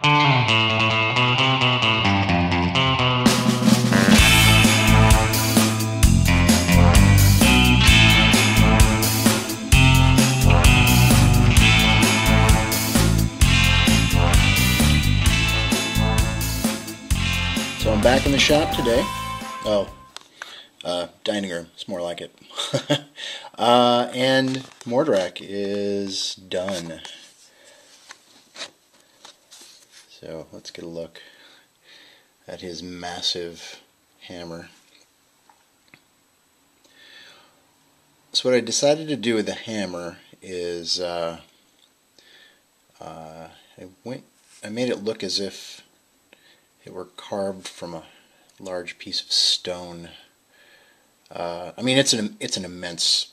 So I'm back in the shop today. Oh, dining room. It's more like it. And Mordrak is done. So let's get a look at his massive hammer. So what I decided to do with the hammer is I made it look as if it were carved from a large piece of stone. I mean, it's an immense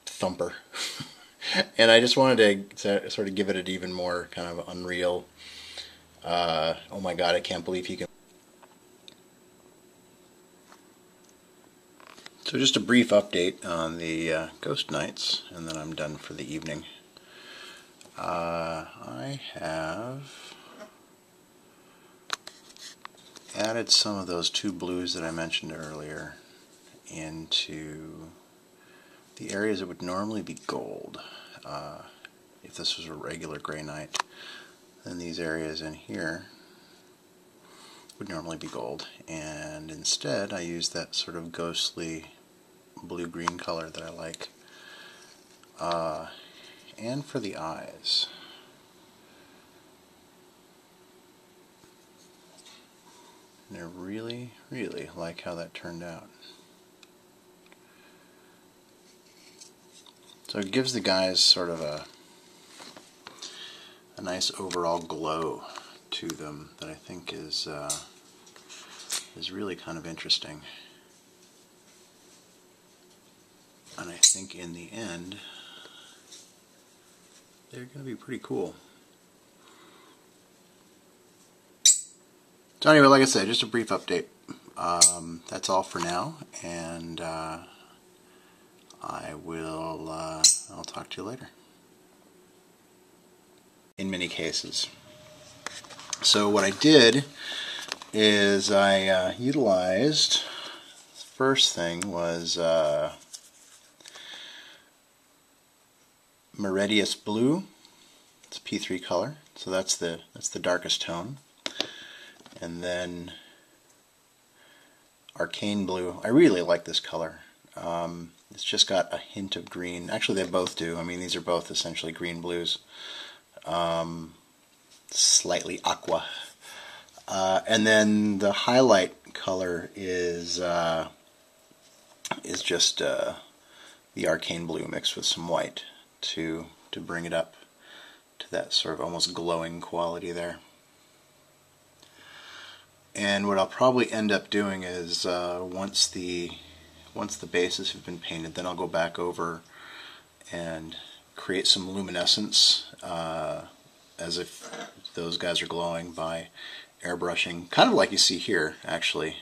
thumper, and I just wanted to sort of give it an even more kind of unreal. Oh my God! I can't believe you can. So just a brief update on the Ghost Nights, and then I'm done for the evening. I have added some of those two blues that I mentioned earlier into the areas that would normally be gold. If this was a regular gray night, then these areas in here would normally be gold, and instead I used that sort of ghostly blue-green color that I like. And for the eyes, and I really, really like how that turned out. So it gives the guys sort of a nice overall glow to them that I think is really kind of interesting. And I think in the end they're going to be pretty cool. So anyway, like I said, just a brief update. That's all for now, and I'll talk to you later. In many cases. So what I did is I utilized, the first thing was Meridius Blue. It's a P3 color, so that's the darkest tone. And then Arcane Blue. I really like this color. It's just got a hint of green. Actually, they both do. I mean, these are both essentially green blues. Slightly aqua. And then the highlight color is just the Arcane Blue mixed with some white to bring it up to that sort of almost glowing quality there. And what I'll probably end up doing is once the bases have been painted, then I'll go back over and create some luminescence as if those guys are glowing by airbrushing, kind of like you see here actually.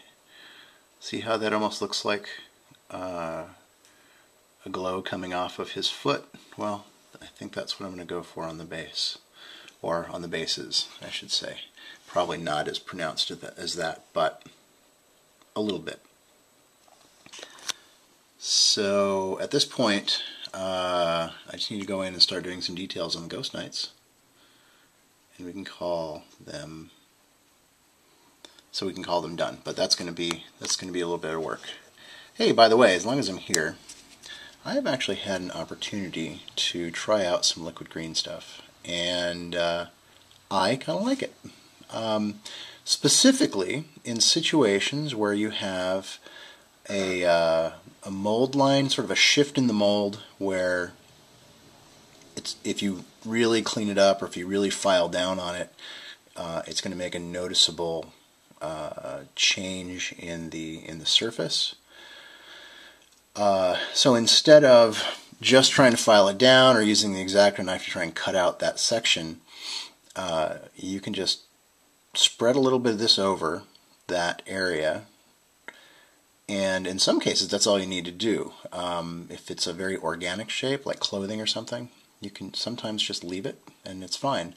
See how that almost looks like a glow coming off of his foot? Well, I think that's what I'm going to go for on the base, or on the bases I should say. Probably not as pronounced as that, but a little bit. So at this point, I just need to go in and start doing some details on the Ghost Nights, and we can call them. So we can call them done. But that's going to be a little bit of work. Hey, by the way, as long as I'm here, I have actually had an opportunity to try out some liquid green stuff, and I kind of like it. Specifically in situations where you have a mold line, sort of a shift in the mold, where if you really clean it up or if you really file down on it, it's going to make a noticeable change in the surface. So instead of just trying to file it down or using the X-Acto knife to try and cut out that section, you can just spread a little bit of this over that area, and in some cases that's all you need to do. If it's a very organic shape like clothing or something, you can sometimes just leave it and it's fine.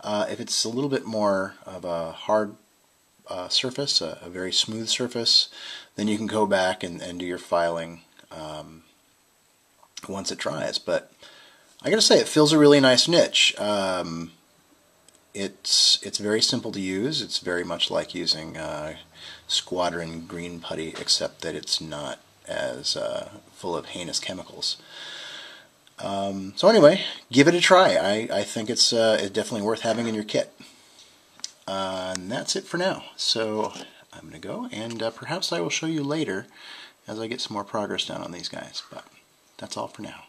If it's a little bit more of a hard surface, a very smooth surface, then you can go back and do your filing once it dries. But I gotta say, it fills a really nice niche. It's very simple to use. It's very much like using Squadron green putty, except that it's not as full of heinous chemicals. So anyway, give it a try. I think it's definitely worth having in your kit. And that's it for now. So I'm going to go, and perhaps I will show you later as I get some more progress done on these guys. But that's all for now.